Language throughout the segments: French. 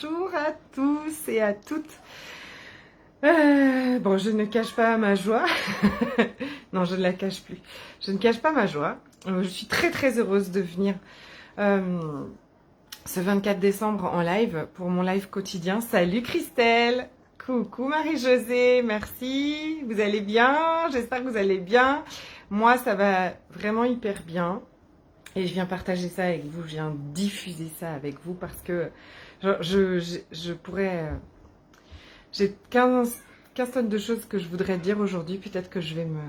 bonjour à tous et à toutes. Bon, je ne cache pas ma joie. Non, je ne la cache plus. Je ne cache pas ma joie. Je suis très très heureuse de venir ce 24 décembre en live pour mon live quotidien. Salut Christelle. Coucou Marie-Josée, merci. Vous allez bien? J'espère que vous allez bien. Moi, ça va vraiment hyper bien. Et je viens partager ça avec vous, je viens diffuser ça avec vous parce que je pourrais... J'ai 15 tonnes de choses que je voudrais dire aujourd'hui. Peut-être que je vais me...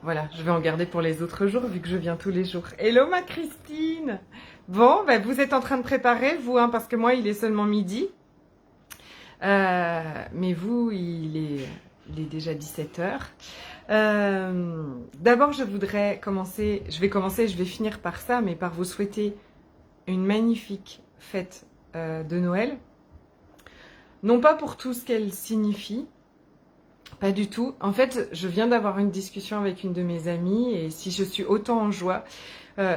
Voilà, je vais en garder pour les autres jours vu que je viens tous les jours. Hello ma Christine. Bon, ben, vous êtes en train de préparer, vous, hein, parce que moi, il est seulement midi. Mais vous, il est déjà 17h. D'abord, je vais commencer, je vais finir par ça, mais par vous souhaiter une magnifique fête de Noël. Non pas pour tout ce qu'elle signifie, pas du tout. En fait, je viens d'avoir une discussion avec une de mes amies, et si je suis autant en joie,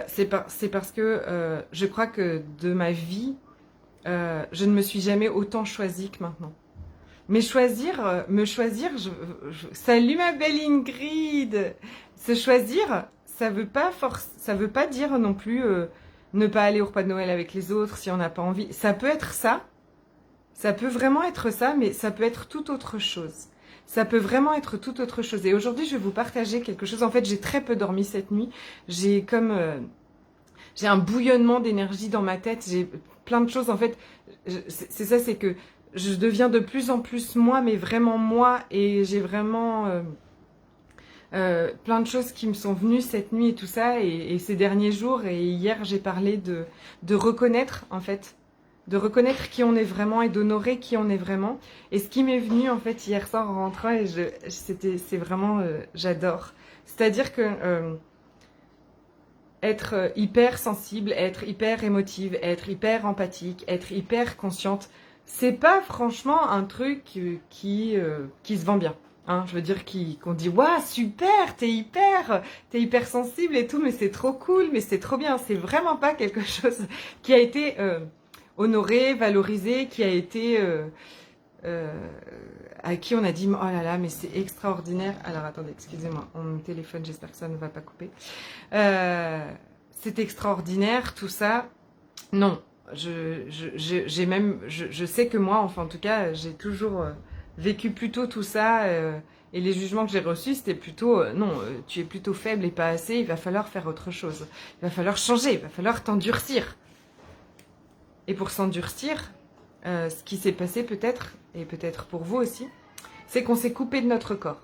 c'est parce que je crois que de ma vie, je ne me suis jamais autant choisie que maintenant. Mais me choisir, salut ma belle Ingrid. Se choisir, ça veut pas dire non plus ne pas aller au repas de Noël avec les autres si on n'a pas envie. Ça peut être ça, ça peut vraiment être ça, mais ça peut être tout autre chose. Ça peut vraiment être tout autre chose. Et aujourd'hui, je vais vous partager quelque chose. En fait, j'ai très peu dormi cette nuit. J'ai un bouillonnement d'énergie dans ma tête. J'ai plein de choses. En fait, c'est que je deviens de plus en plus moi, mais vraiment moi, et j'ai vraiment plein de choses qui me sont venues cette nuit et tout ça, et ces derniers jours, et hier j'ai parlé de reconnaître, en fait, de reconnaître qui on est vraiment et d'honorer qui on est vraiment. Et ce qui m'est venu, en fait, hier soir en rentrant, et c'est vraiment, j'adore. C'est-à-dire que être hyper sensible, être hyper émotive, être hyper empathique, être hyper consciente, c'est pas franchement un truc qui se vend bien. Hein, je veux dire qu'on dit waouh super, t'es hyper sensible et tout, mais c'est trop cool, mais c'est trop bien. C'est vraiment pas quelque chose qui a été honoré, valorisé, qui a été à qui on a dit oh là là, mais c'est extraordinaire. Alors attendez, excusez-moi, on me téléphone, j'espère que ça ne va pas couper. C'est extraordinaire tout ça. Non. Je sais que moi, enfin en tout cas, j'ai toujours vécu plutôt tout ça, et les jugements que j'ai reçus, c'était plutôt non, tu es plutôt faible et pas assez, il va falloir faire autre chose, il va falloir changer, il va falloir t'endurcir. Et pour s'endurcir, ce qui s'est passé peut-être, et peut-être pour vous aussi, c'est qu'on s'est coupé de notre corps.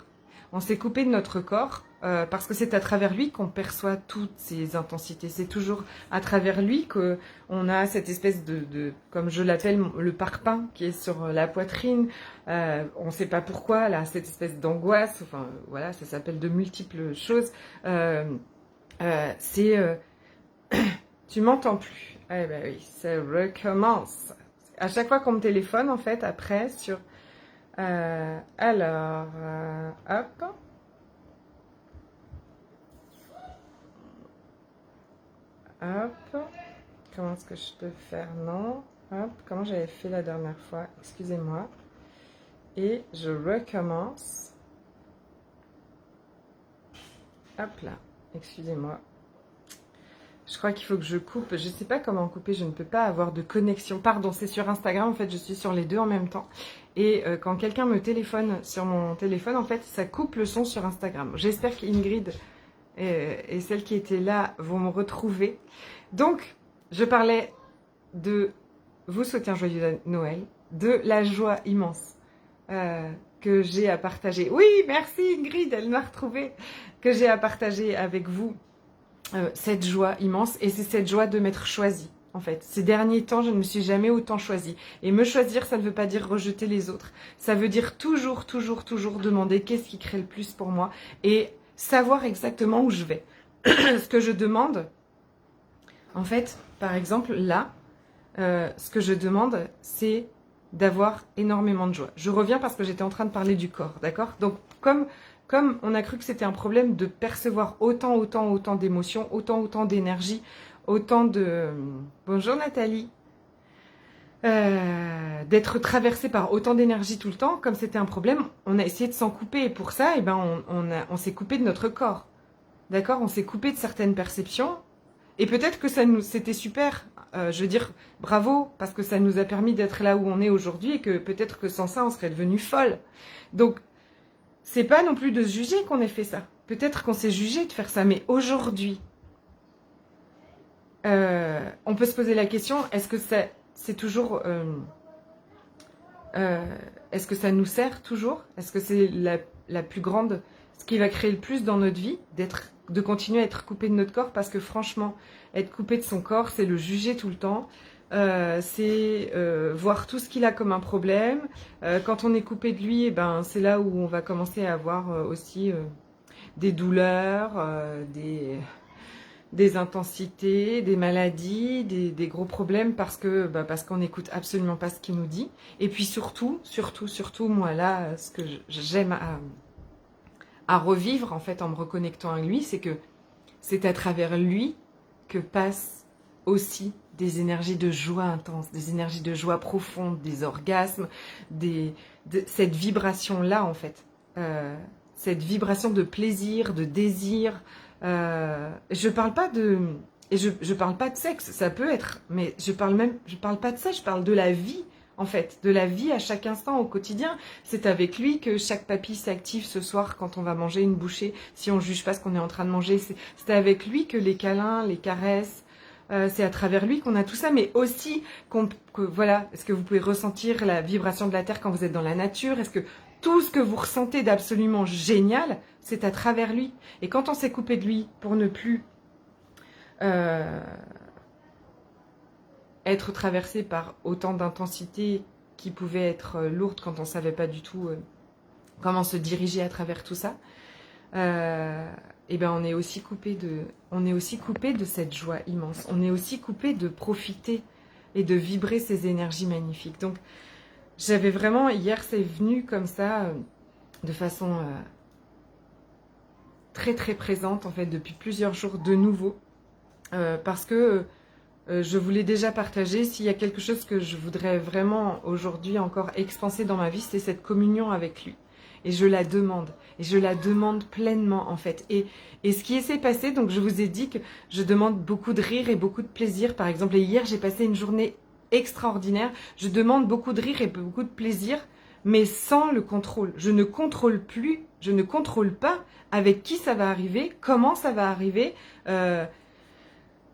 On s'est coupé de notre corps parce que c'est à travers lui qu'on perçoit toutes ces intensités. C'est toujours à travers lui qu'on a cette espèce de comme je l'appelle, le parpaing qui est sur la poitrine. On ne sait pas pourquoi, là, cette espèce d'angoisse. Enfin, voilà, ça s'appelle de multiples choses. Tu m'entends plus. Eh ben oui, ça recommence. À chaque fois qu'on me téléphone, en fait, après, sur... hop. Hop. Comment est-ce que je peux faire? Non. Hop. Comment j'avais fait la dernière fois? Excusez-moi. Et je recommence. Hop là. Excusez-moi. Je crois qu'il faut que je coupe. Je ne sais pas comment couper. Je ne peux pas avoir de connexion. Pardon, c'est sur Instagram. En fait, je suis sur les deux en même temps. Et quand quelqu'un me téléphone sur mon téléphone, en fait, ça coupe le son sur Instagram. J'espère qu'Ingrid et celles qui étaient là vont me retrouver. Donc, je parlais de vous souhaiter un joyeux Noël, de la joie immense que j'ai à partager. Oui, merci Ingrid, elle m'a retrouvée. Que j'ai à partager avec vous. Cette joie immense, et c'est cette joie de m'être choisie. En fait, ces derniers temps, je ne me suis jamais autant choisie. Et me choisir, ça ne veut pas dire rejeter les autres. Ça veut dire toujours demander qu'est-ce qui crée le plus pour moi et savoir exactement où je vais. Ce que je demande, en fait, par exemple, là, ce que je demande, c'est d'avoir énormément de joie. Je reviens parce que j'étais en train de parler du corps, d'accord? Donc, comme on a cru que c'était un problème de percevoir autant d'émotions, autant d'énergie, autant de... Bonjour Nathalie. d'être traversé par autant d'énergie tout le temps, comme c'était un problème, on a essayé de s'en couper. Et pour ça, eh ben, on s'est coupé de notre corps. D'accord? On s'est coupé de certaines perceptions. Et peut-être que c'était super. Je veux dire, bravo, parce que ça nous a permis d'être là où on est aujourd'hui et que peut-être que sans ça, on serait devenu folle. Donc, c'est pas non plus de se juger qu'on ait fait ça. Peut-être qu'on s'est jugé de faire ça, mais aujourd'hui, on peut se poser la question, est-ce que c'est toujours... est-ce que ça nous sert toujours? Est-ce que c'est la plus grande... Ce qui va créer le plus dans notre vie, de continuer à être coupé de notre corps, parce que franchement, être coupé de son corps, c'est le juger tout le temps, c'est voir tout ce qu'il a comme un problème. Quand on est coupé de lui, eh ben, c'est là où on va commencer à avoir aussi des douleurs, des intensités, des maladies, des gros problèmes parce qu'on n'écoute absolument pas ce qu'il nous dit. Et puis surtout, moi là, ce que j'aime à revivre en fait en me reconnectant à lui, c'est que c'est à travers lui que passent aussi des énergies de joie intense, des énergies de joie profonde, des orgasmes, cette vibration-là en fait. Cette vibration de plaisir, de désir. Je parle pas je parle pas de sexe, ça peut être, mais je parle pas de ça, je parle de la vie. En fait, de la vie à chaque instant au quotidien. C'est avec lui que chaque papille s'active ce soir quand on va manger une bouchée, si on ne juge pas ce qu'on est en train de manger. C'est avec lui que les câlins, les caresses, c'est à travers lui qu'on a tout ça, mais aussi voilà, est-ce que vous pouvez ressentir la vibration de la terre quand vous êtes dans la nature? Est-ce que tout ce que vous ressentez d'absolument génial, c'est à travers lui? Et quand on s'est coupé de lui pour ne plus être traversé par autant d'intensité qui pouvait être lourde quand on ne savait pas du tout comment se diriger à travers tout ça, et ben on est aussi coupé de cette joie immense. On est aussi coupé de profiter et de vibrer ces énergies magnifiques. Donc j'avais vraiment, hier c'est venu comme ça, de façon très très présente en fait depuis plusieurs jours de nouveau, parce que je vous l'ai déjà partagé. S'il y a quelque chose que je voudrais vraiment aujourd'hui encore expanser dans ma vie, c'est cette communion avec lui. Et je la demande. Et je la demande pleinement en fait. Et ce qui s'est passé, donc je vous ai dit que je demande beaucoup de rire et beaucoup de plaisir. Par exemple, et hier j'ai passé une journée extraordinaire. Je demande beaucoup de rire et beaucoup de plaisir, mais sans le contrôle. Je ne contrôle plus, je ne contrôle pas avec qui ça va arriver, comment ça va arriver.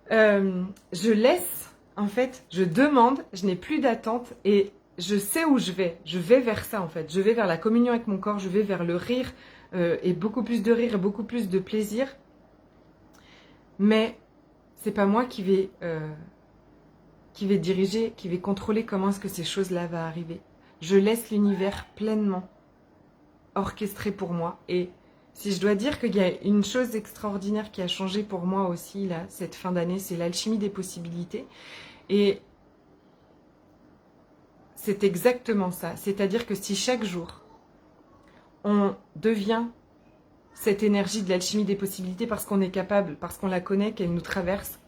Je laisse, en fait, je demande, je n'ai plus d'attente et je sais où je vais vers ça en fait, je vais vers la communion avec mon corps, je vais vers le rire et beaucoup plus de rire et beaucoup plus de plaisir, mais c'est pas moi qui vais diriger, qui vais contrôler comment est-ce que ces choses-là vont arriver. Je laisse l'univers pleinement orchestré pour moi. Et si je dois dire qu'il y a une chose extraordinaire qui a changé pour moi aussi, là, cette fin d'année, c'est l'alchimie des possibilités. Et c'est exactement ça. C'est-à-dire que si chaque jour, on devient cette énergie de l'alchimie des possibilités parce qu'on est capable, parce qu'on la connaît, qu'elle nous traverse,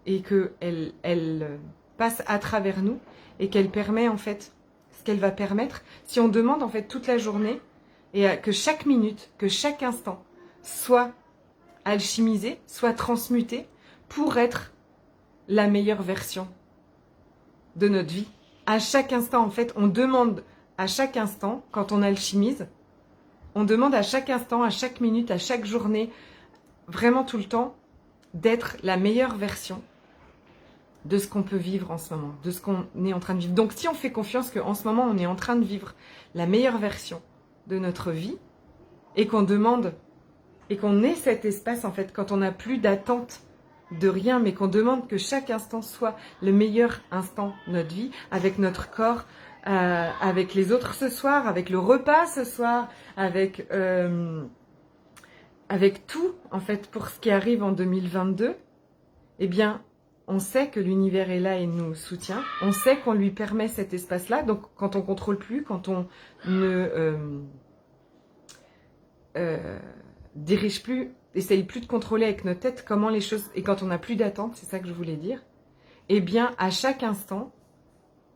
et qu'elle passe à travers nous, et qu'elle permet en fait ce qu'elle va permettre, si on demande en fait toute la journée, et que chaque minute, que chaque instant soit alchimisé, soit transmuté pour être la meilleure version de notre vie. À chaque instant, en fait, on demande à chaque instant, quand on alchimise, on demande à chaque instant, à chaque minute, à chaque journée, vraiment tout le temps, d'être la meilleure version de ce qu'on peut vivre en ce moment, de ce qu'on est en train de vivre. Donc si on fait confiance qu'en ce moment, on est en train de vivre la meilleure version de notre vie, et qu'on demande, et qu'on ait cet espace, en fait, quand on n'a plus d'attente de rien, mais qu'on demande que chaque instant soit le meilleur instant de notre vie, avec notre corps, avec les autres ce soir, avec le repas ce soir, avec tout, en fait, pour ce qui arrive en 2022, eh bien, on sait que l'univers est là et nous soutient, on sait qu'on lui permet cet espace-là, donc quand on contrôle plus, quand on ne dirige plus, essaye plus de contrôler avec notre tête comment les choses, et quand on n'a plus d'attente, c'est ça que je voulais dire, eh bien, à chaque instant,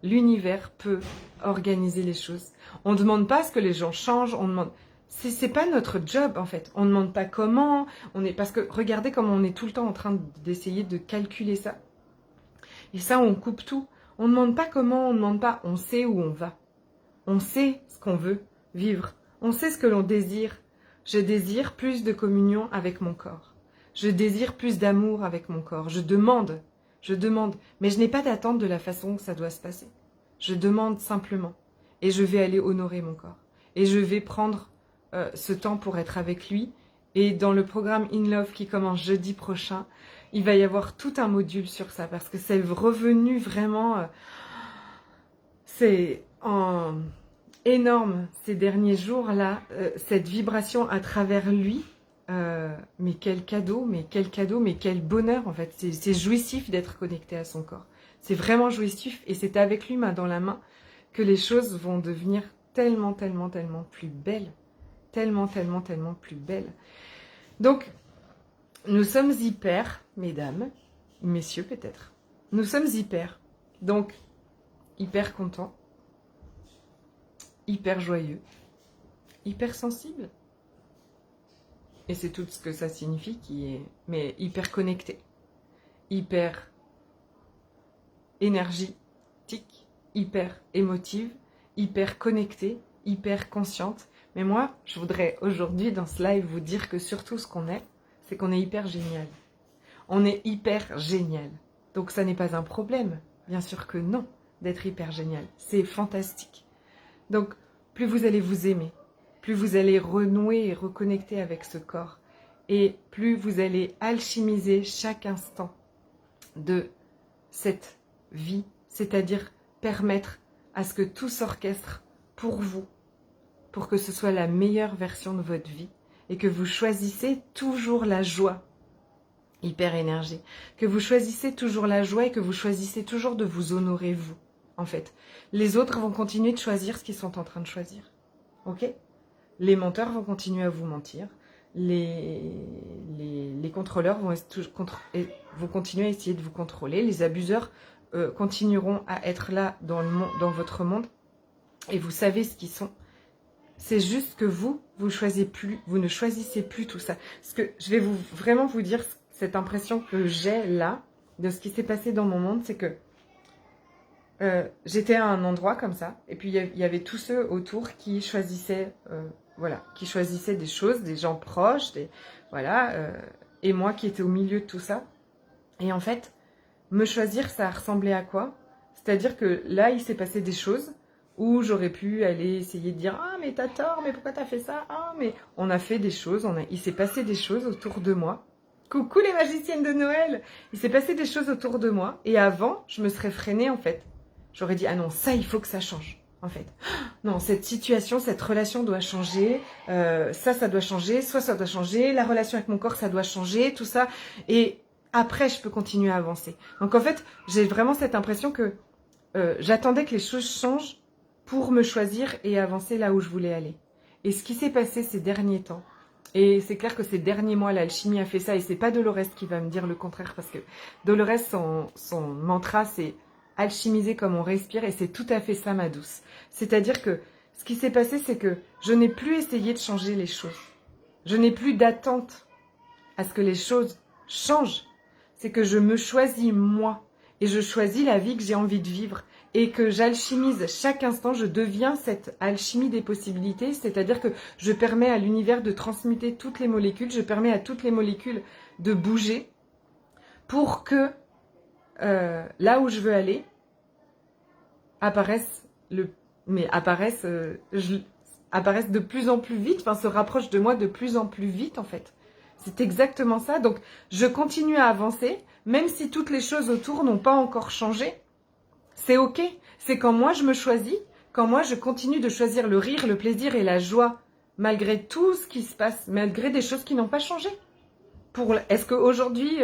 l'univers peut organiser les choses. On ne demande pas à ce que les gens changent, on demande... C'est pas notre job en fait. On ne demande pas comment, parce que regardez comment on est tout le temps en train d'essayer de calculer ça. Et ça, on coupe tout. On ne demande pas comment, on ne demande pas, on sait où on va. On sait ce qu'on veut vivre. On sait ce que l'on désire. Je désire plus de communion avec mon corps. Je désire plus d'amour avec mon corps. Je demande, mais je n'ai pas d'attente de la façon que ça doit se passer. Je demande simplement. Et je vais aller honorer mon corps. Et je vais prendre ce temps pour être avec lui. Et dans le programme In Love qui commence jeudi prochain, il va y avoir tout un module sur ça. Parce que c'est revenu vraiment... c'est énorme ces derniers jours-là. Cette vibration à travers lui. Mais quel cadeau, mais quel bonheur en fait. C'est jouissif d'être connecté à son corps. C'est vraiment jouissif et c'est avec lui main dans la main que les choses vont devenir tellement plus belles. Tellement plus belles. Donc, nous sommes hyper, mesdames, messieurs peut-être. Nous sommes hyper. Donc, hyper contents, hyper joyeux, hyper sensibles. Et c'est tout ce que ça signifie mais hyper connecté, hyper énergétique, hyper émotive, hyper connectée, hyper consciente. Mais moi, je voudrais aujourd'hui dans ce live vous dire que surtout ce qu'on est, c'est qu'on est hyper génial. On est hyper génial. Donc ça n'est pas un problème, bien sûr que non, d'être hyper génial. C'est fantastique. Donc plus vous allez vous aimer, plus vous allez renouer et reconnecter avec ce corps. Et plus vous allez alchimiser chaque instant de cette vie, c'est-à-dire permettre à ce que tout s'orchestre pour vous, pour que ce soit la meilleure version de votre vie et que vous choisissez toujours la joie, hyper énergie, que vous choisissez toujours la joie et que vous choisissez toujours de vous honorer vous, en fait. Les autres vont continuer de choisir ce qu'ils sont en train de choisir, ok ? Les menteurs vont continuer à vous mentir. Les contrôleurs vont continuer à essayer de vous contrôler. Les abuseurs continueront à être là dans votre monde. Et vous savez ce qu'ils sont. C'est juste que vous ne choisissez plus tout ça. Parce que je vais vraiment vous dire cette impression que j'ai là, de ce qui s'est passé dans mon monde, c'est que j'étais à un endroit comme ça, et puis il y avait tous ceux autour qui choisissaient... qui choisissaient des choses, des gens proches, et moi qui étais au milieu de tout ça. Et en fait, me choisir, ça a ressemblé à quoi? C'est-à-dire que là, il s'est passé des choses où j'aurais pu aller essayer de dire « Ah, mais t'as tort, mais pourquoi t'as fait ça? Ah, mais... » On a fait des choses, il s'est passé des choses autour de moi. Coucou les magiciennes de Noël! Il s'est passé des choses autour de moi, et avant, je me serais freinée en fait. J'aurais dit « Ah non, ça, il faut que ça change. » En fait, non, cette situation, cette relation doit changer, ça doit changer, soit ça doit changer, la relation avec mon corps, ça doit changer, tout ça. Et après, je peux continuer à avancer. Donc en fait, j'ai vraiment cette impression que j'attendais que les choses changent pour me choisir et avancer là où je voulais aller. Et ce qui s'est passé ces derniers temps, et c'est clair que ces derniers mois, l'alchimie a fait ça, et c'est pas Dolores qui va me dire le contraire, parce que Dolores, son mantra, c'est alchimiser comme on respire, et c'est tout à fait ça, ma douce. C'est-à-dire que ce qui s'est passé, c'est que je n'ai plus essayé de changer les choses. Je n'ai plus d'attente à ce que les choses changent. C'est que je me choisis moi, et je choisis la vie que j'ai envie de vivre, et que j'alchimise chaque instant, je deviens cette alchimie des possibilités, c'est-à-dire que je permets à l'univers de transmuter toutes les molécules, je permets à toutes les molécules de bouger, pour que là où je veux aller, apparaissent de plus en plus vite, se rapprochent de moi de plus en plus vite en fait. C'est exactement ça. Donc je continue à avancer, même si toutes les choses autour n'ont pas encore changé. C'est ok. C'est quand moi je me choisis, quand moi je continue de choisir le rire, le plaisir et la joie, malgré tout ce qui se passe, malgré des choses qui n'ont pas changé. Est-ce qu'aujourd'hui,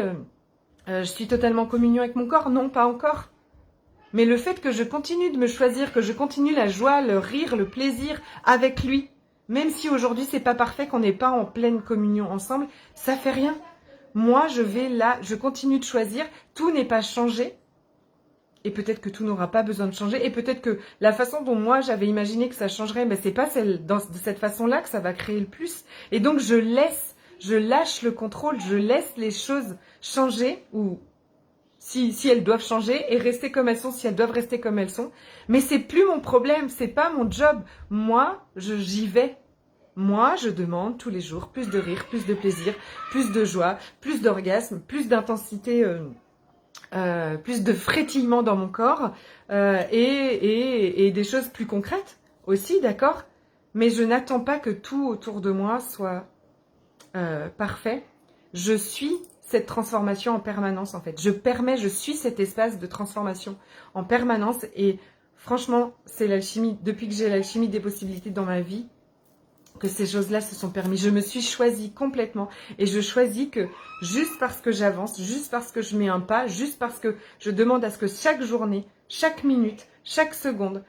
je suis totalement en communion avec mon corps? Non, pas encore. Mais le fait que je continue de me choisir, que je continue la joie, le rire, le plaisir avec lui, même si aujourd'hui c'est pas parfait, qu'on n'est pas en pleine communion ensemble, ça fait rien. Moi, je vais là, je continue de choisir, tout n'est pas changé. et peut-être que tout n'aura pas besoin de changer, et peut-être que la façon dont moi j'avais imaginé que ça changerait, ben c'est pas de cette façon-là que ça va créer le plus. Et donc je lâche le contrôle, je laisse les choses changer, ou si elles doivent changer, et rester comme elles sont, si elles doivent rester comme elles sont. Mais c'est plus mon problème, c'est pas mon job. Moi, j'y vais. Moi, je demande tous les jours plus de rire, plus de plaisir, plus de joie, plus d'orgasme, plus d'intensité, plus de frétillement dans mon corps, et des choses plus concrètes aussi, d'accord? Mais je n'attends pas que tout autour de moi soit parfait. Je suis cette transformation en permanence, en fait. Je suis cet espace de transformation en permanence, et franchement, c'est l'alchimie. Depuis que j'ai l'alchimie des possibilités dans ma vie, que ces choses-là se sont permis. Je me suis choisie complètement, et je choisis que juste parce que j'avance, juste parce que je mets un pas, juste parce que je demande à ce que chaque journée, chaque minute, chaque seconde,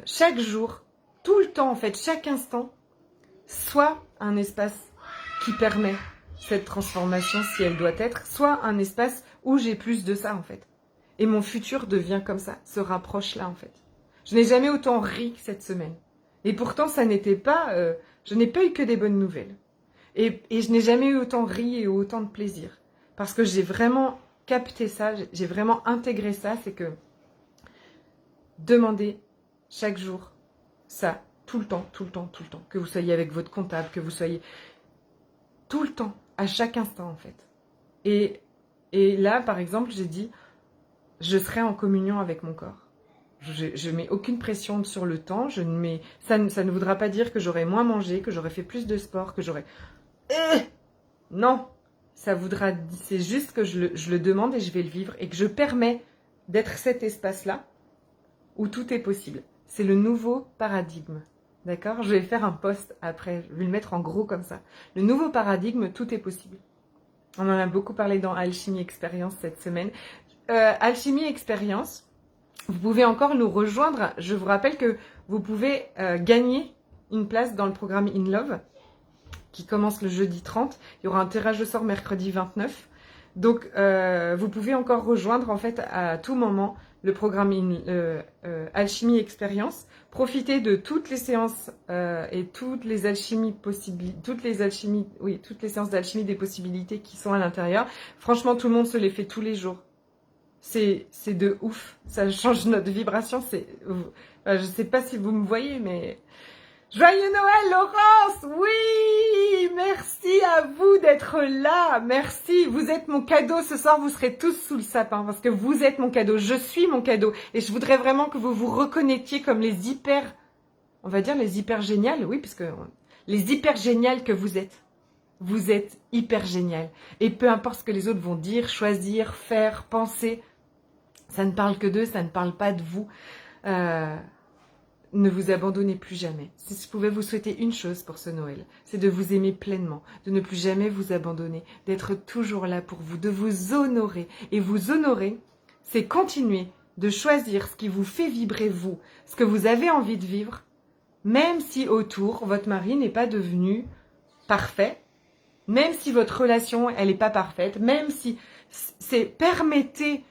chaque jour, tout le temps en fait, chaque instant, soit un espace qui permet cette transformation si elle doit être, soit un espace où j'ai plus de ça en fait. Et mon futur devient comme ça, se rapproche là en fait. Je n'ai jamais autant ri que cette semaine. Et pourtant, ça n'était pas... je n'ai pas eu que des bonnes nouvelles. Et je n'ai jamais eu autant ri et autant de plaisir. Parce que j'ai vraiment capté ça, j'ai vraiment intégré ça, c'est que demandez chaque jour ça, tout le temps, tout le temps, tout le temps. Que vous soyez avec votre comptable, que vous soyez tout le temps, à chaque instant en fait. Et là, par exemple, j'ai dit, je serai en communion avec mon corps. Je mets aucune pression sur le temps, ça ne voudra pas dire que j'aurai moins mangé, que j'aurai fait plus de sport, que j'aurai... Non, c'est juste que je le demande et je vais le vivre, et que je permets d'être cet espace-là où tout est possible. C'est le nouveau paradigme, d'accord? Je vais faire un post après, je vais le mettre en gros comme ça. Le nouveau paradigme, tout est possible. On en a beaucoup parlé dans Alchimie Expérience cette semaine. Alchimie Expérience, vous pouvez encore nous rejoindre. Je vous rappelle que vous pouvez gagner une place dans le programme In Love qui commence le jeudi 30. Il y aura un tirage au sort mercredi 29. Donc, vous pouvez encore rejoindre en fait à tout moment le programme Alchimie Expérience. Profitez de toutes les séances et toutes les alchimies possibles, toutes les séances d'alchimie des possibilités qui sont à l'intérieur. Franchement, tout le monde se les fait tous les jours. C'est de ouf, ça change notre vibration. Je sais pas si vous me voyez, mais joyeux Noël, Laurence. Oui, merci à vous d'être là, merci. Vous êtes mon cadeau ce soir. Vous serez tous sous le sapin parce que vous êtes mon cadeau. Je suis mon cadeau, et je voudrais vraiment que vous vous reconnectiez comme les hyper, on va dire les hyper géniales, oui, parce que les hyper géniales que vous êtes. Vous êtes hyper génial, et peu importe ce que les autres vont dire, choisir, faire, penser. Ça ne parle que d'eux, ça ne parle pas de vous. Ne vous abandonnez plus jamais. Si je pouvais vous souhaiter une chose pour ce Noël, c'est de vous aimer pleinement, de ne plus jamais vous abandonner, d'être toujours là pour vous, de vous honorer. Et vous honorer, c'est continuer de choisir ce qui vous fait vibrer vous, ce que vous avez envie de vivre, même si autour, votre mari n'est pas devenu parfait, même si votre relation, elle n'est pas parfaite, même si permettez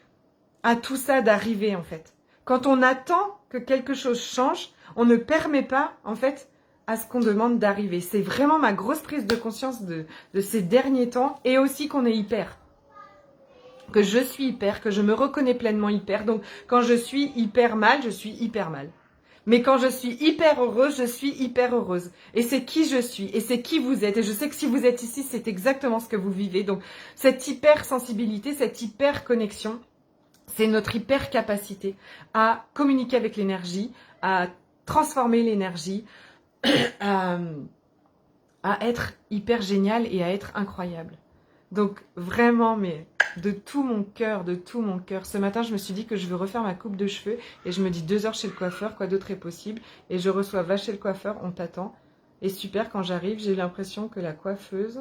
à tout ça d'arriver en fait. Quand on attend que quelque chose change, on ne permet pas en fait à ce qu'on demande d'arriver. C'est vraiment ma grosse prise de conscience de ces derniers temps, et aussi qu'on est hyper. Que je suis hyper, que je me reconnais pleinement hyper. Donc quand je suis hyper mal, je suis hyper mal. Mais quand je suis hyper heureuse, je suis hyper heureuse. Et c'est qui je suis, et c'est qui vous êtes. Et je sais que si vous êtes ici, c'est exactement ce que vous vivez. Donc cette hyper sensibilité, cette hyper connexion, c'est notre hyper capacité à communiquer avec l'énergie, à transformer l'énergie, à être hyper génial et à être incroyable. Donc vraiment, mais de tout mon cœur, ce matin je me suis dit que je veux refaire ma coupe de cheveux, et je me dis 2 heures chez le coiffeur, quoi d'autre est possible, et je reçois va chez le coiffeur, on t'attend. Et super, quand j'arrive, j'ai eu l'impression que la coiffeuse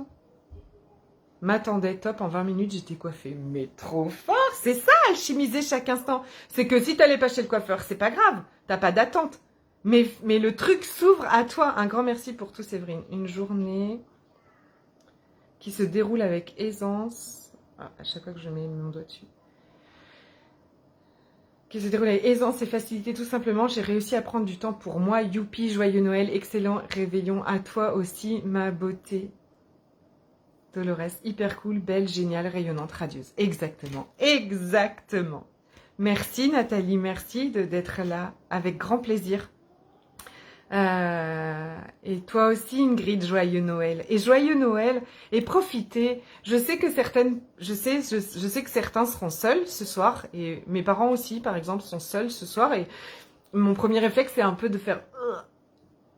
m'attendait top, en 20 minutes j'étais coiffée. Mais trop fort, c'est ça, alchimiser chaque instant. C'est que si t'allais pas chez le coiffeur, c'est pas grave, t'as pas d'attente. Mais le truc s'ouvre à toi. Un grand merci pour tout, Séverine. Une journée qui se déroule avec aisance. Ah, à chaque fois que je mets mon doigt dessus. qui se déroule avec aisance et facilité, tout simplement. J'ai réussi à prendre du temps pour moi. Youpi, joyeux Noël, excellent réveillon à toi aussi, ma beauté. Dolores, hyper cool, belle, géniale, rayonnante, radieuse. Exactement, exactement. Merci Nathalie, merci d'être là, avec grand plaisir. Et toi aussi Ingrid, joyeux Noël. Et joyeux Noël, et profitez. Je sais que certains seront seuls ce soir, et mes parents aussi, par exemple, sont seuls ce soir, et mon premier réflexe, c'est un peu de faire...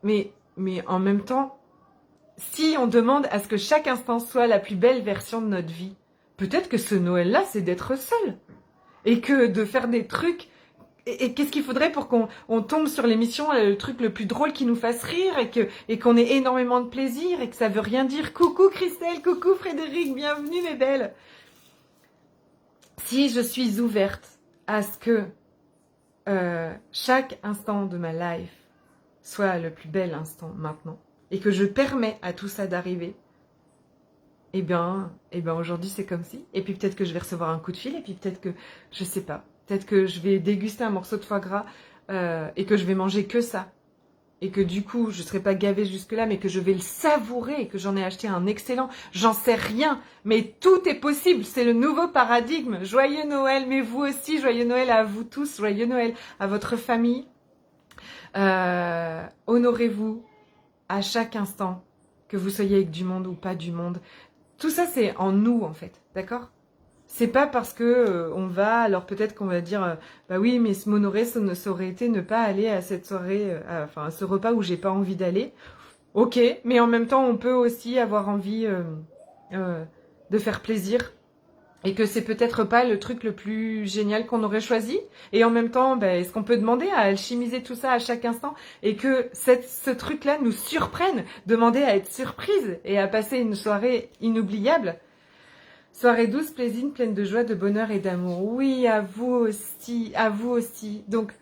Mais en même temps, si on demande à ce que chaque instant soit la plus belle version de notre vie, peut-être que ce Noël-là, c'est d'être seul. Et que de faire des trucs... Et qu'est-ce qu'il faudrait pour qu'on tombe sur l'émission, le truc le plus drôle qui nous fasse rire et qu'on ait énormément de plaisir et que ça veut rien dire. Coucou Christelle, coucou Frédéric, bienvenue mes belles. Si je suis ouverte à ce que chaque instant de ma life soit le plus bel instant maintenant et que je permets à tout ça d'arriver, eh bien aujourd'hui c'est comme si. Et puis peut-être que je vais recevoir un coup de fil et puis peut-être que, je sais pas, peut-être que je vais déguster un morceau de foie gras et que je vais manger que ça. Et que du coup, je ne serai pas gavée jusque-là, mais que je vais le savourer et que j'en ai acheté un excellent. J'en sais rien, mais tout est possible. C'est le nouveau paradigme. Joyeux Noël, mais vous aussi, joyeux Noël à vous tous, joyeux Noël à votre famille. Honorez-vous à chaque instant, que vous soyez avec du monde ou pas du monde. Tout ça, c'est en nous, en fait, d'accord ? C'est pas parce que on va, alors peut-être qu'on va dire, bah oui, mais m'honorer, ça aurait été ne pas aller à cette soirée, à ce repas où j'ai pas envie d'aller. Ok, mais en même temps, on peut aussi avoir envie de faire plaisir et que c'est peut-être pas le truc le plus génial qu'on aurait choisi. Et en même temps, bah, est-ce qu'on peut demander à alchimiser tout ça à chaque instant et que ce truc-là nous surprenne, demander à être surprise et à passer une soirée inoubliable. Soirée douce, plaisir, pleine de joie, de bonheur et d'amour. Oui, à vous aussi, à vous aussi. Donc,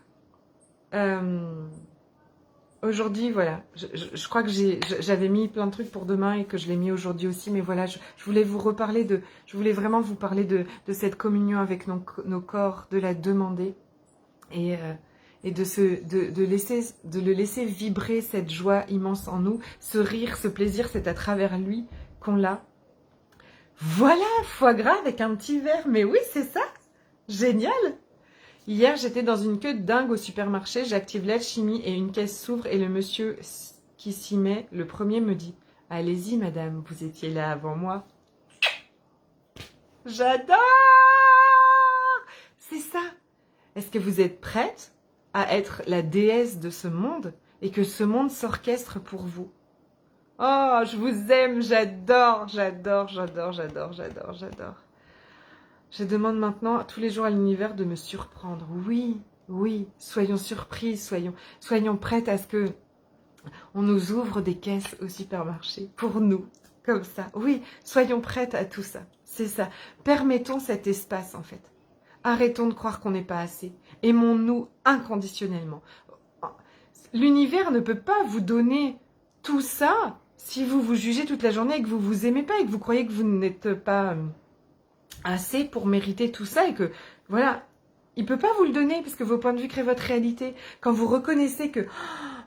aujourd'hui, voilà, je crois que j'avais mis plein de trucs pour demain et que je l'ai mis aujourd'hui aussi, mais voilà, je voulais vous reparler je voulais vraiment vous parler de cette communion avec nos corps, de la demander et de le laisser vibrer cette joie immense en nous, ce rire, ce plaisir, c'est à travers lui qu'on l'a. Voilà, foie gras avec un petit verre. Mais oui, c'est ça. Génial. Hier, j'étais dans une queue de dingue au supermarché. J'active l'alchimie et une caisse s'ouvre et le monsieur qui s'y met, le premier me dit « Allez-y, madame, vous étiez là avant moi. » J'adore. C'est ça. Est-ce que vous êtes prête à être la déesse de ce monde et que ce monde s'orchestre pour vous ? Oh, je vous aime, j'adore, j'adore, j'adore, j'adore, j'adore, j'adore. Je demande maintenant tous les jours à l'univers de me surprendre. Oui, oui, soyons surprises, soyons prêtes à ce que on nous ouvre des caisses au supermarché pour nous, comme ça. Oui, soyons prêtes à tout ça, c'est ça. Permettons cet espace en fait. Arrêtons de croire qu'on n'est pas assez. Aimons-nous inconditionnellement. L'univers ne peut pas vous donner tout ça si vous vous jugez toute la journée et que vous vous aimez pas et que vous croyez que vous n'êtes pas assez pour mériter tout ça et que, voilà, il peut pas vous le donner parce que vos points de vue créent votre réalité. Quand vous reconnaissez que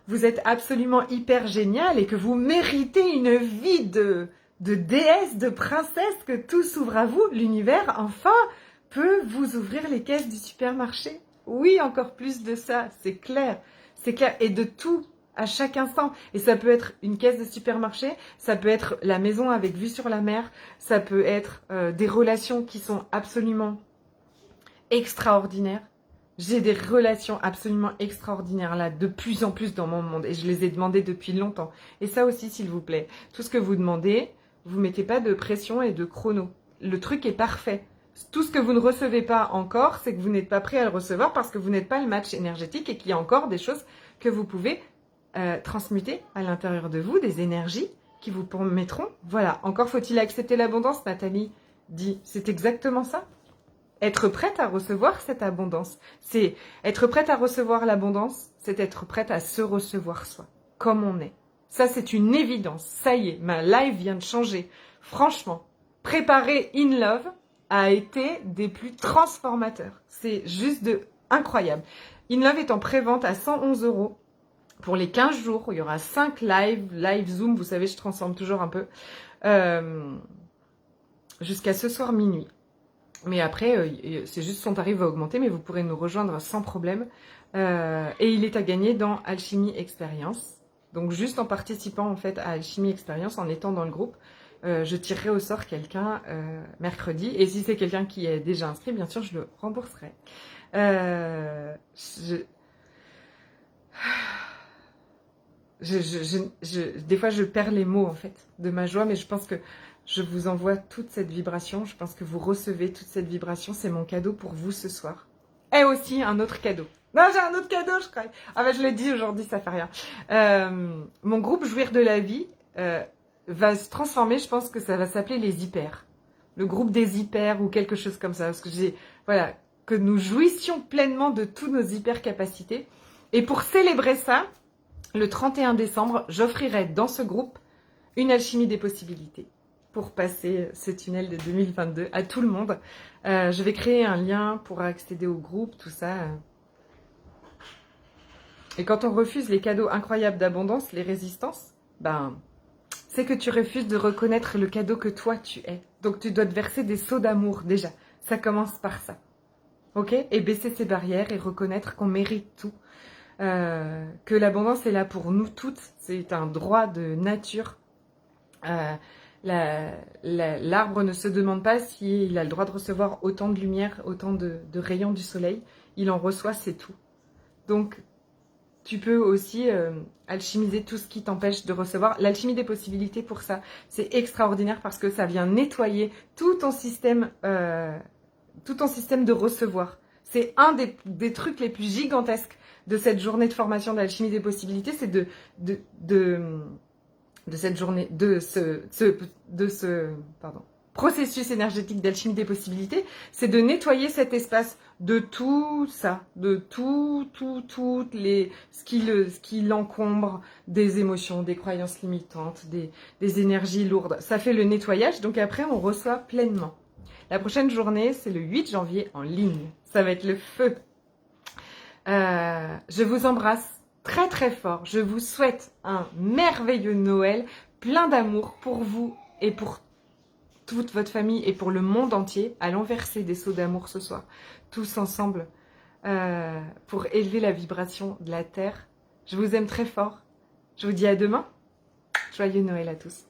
vous êtes absolument hyper génial et que vous méritez une vie de déesse, de princesse, que tout s'ouvre à vous, l'univers, enfin, peut vous ouvrir les caisses du supermarché. Oui, encore plus de ça, c'est clair, et de tout. À chaque instant. Et ça peut être une caisse de supermarché, ça peut être la maison avec vue sur la mer, ça peut être des relations qui sont absolument extraordinaires. J'ai des relations absolument extraordinaires là, de plus en plus dans mon monde. Et je les ai demandées depuis longtemps. Et ça aussi, s'il vous plaît, tout ce que vous demandez, vous mettez pas de pression et de chrono. Le truc est parfait. Tout ce que vous ne recevez pas encore, c'est que vous n'êtes pas prêt à le recevoir parce que vous n'êtes pas le match énergétique et qu'il y a encore des choses que vous pouvez transmuter à l'intérieur de vous, des énergies qui vous permettront, voilà, encore faut-il accepter l'abondance, Nathalie dit, c'est exactement ça. Être prête à recevoir cette abondance, c'est être prête à recevoir l'abondance, c'est être prête à se recevoir soi, comme on est. Ça, c'est une évidence, ça y est, ma life vient de changer. Franchement, préparer In Love a été des plus transformateurs. C'est juste de incroyable. InLove est en pré-vente à 111 € pour les 15 jours. Il y aura 5 live Zoom, vous savez, je transforme toujours un peu, jusqu'à ce soir minuit. Mais après, c'est juste son tarif va augmenter, mais vous pourrez nous rejoindre sans problème. Et il est à gagner dans Alchimie Expérience. Donc juste en participant en fait à Alchimie Expérience, en étant dans le groupe, je tirerai au sort quelqu'un mercredi. Et si c'est quelqu'un qui est déjà inscrit, bien sûr, je le rembourserai. Des fois, je perds les mots en fait de ma joie, mais je pense que je vous envoie toute cette vibration. Je pense que vous recevez toute cette vibration. C'est mon cadeau pour vous ce soir. Et aussi un autre cadeau. Non, j'ai un autre cadeau, je crois. Ah ben, je l'ai dit aujourd'hui, ça fait rien. Mon groupe Jouir de la vie va se transformer. Je pense que ça va s'appeler les hyper. Le groupe des hyper ou quelque chose comme ça. Parce que voilà, que nous jouissions pleinement de tous nos hyper capacités. Et pour célébrer ça, le 31 décembre, j'offrirai dans ce groupe une alchimie des possibilités pour passer ce tunnel de 2022 à tout le monde. Je vais créer un lien pour accéder au groupe, tout ça. Et quand on refuse les cadeaux incroyables d'abondance, les résistances, ben, c'est que tu refuses de reconnaître le cadeau que toi tu es. Donc tu dois te verser des seaux d'amour déjà. Ça commence par ça. Ok? Et baisser ses barrières et reconnaître qu'on mérite tout. Que l'abondance est là pour nous toutes. C'est un droit de nature. L'arbre ne se demande pas s'il a le droit de recevoir autant de lumière, autant de rayons du soleil. Il en reçoit, c'est tout. Donc, tu peux aussi alchimiser tout ce qui t'empêche de recevoir. L'alchimie des possibilités, pour ça, c'est extraordinaire parce que ça vient nettoyer tout ton système de recevoir. C'est un des trucs les plus gigantesques de cette journée de formation d'alchimie des possibilités, c'est de cette journée, de ce processus énergétique d'alchimie des possibilités, c'est de nettoyer cet espace de tout ça, de ce qui l'encombre, des émotions, des croyances limitantes, des énergies lourdes. Ça fait le nettoyage, donc après on reçoit pleinement. La prochaine journée, c'est le 8 janvier en ligne. Ça va être le feu. Je vous embrasse très très fort. Je vous souhaite un merveilleux Noël, plein d'amour pour vous et pour toute votre famille et pour le monde entier. Allons verser des seaux d'amour ce soir, tous ensemble, pour élever la vibration de la Terre. Je vous aime très fort. Je vous dis à demain. Joyeux Noël à tous.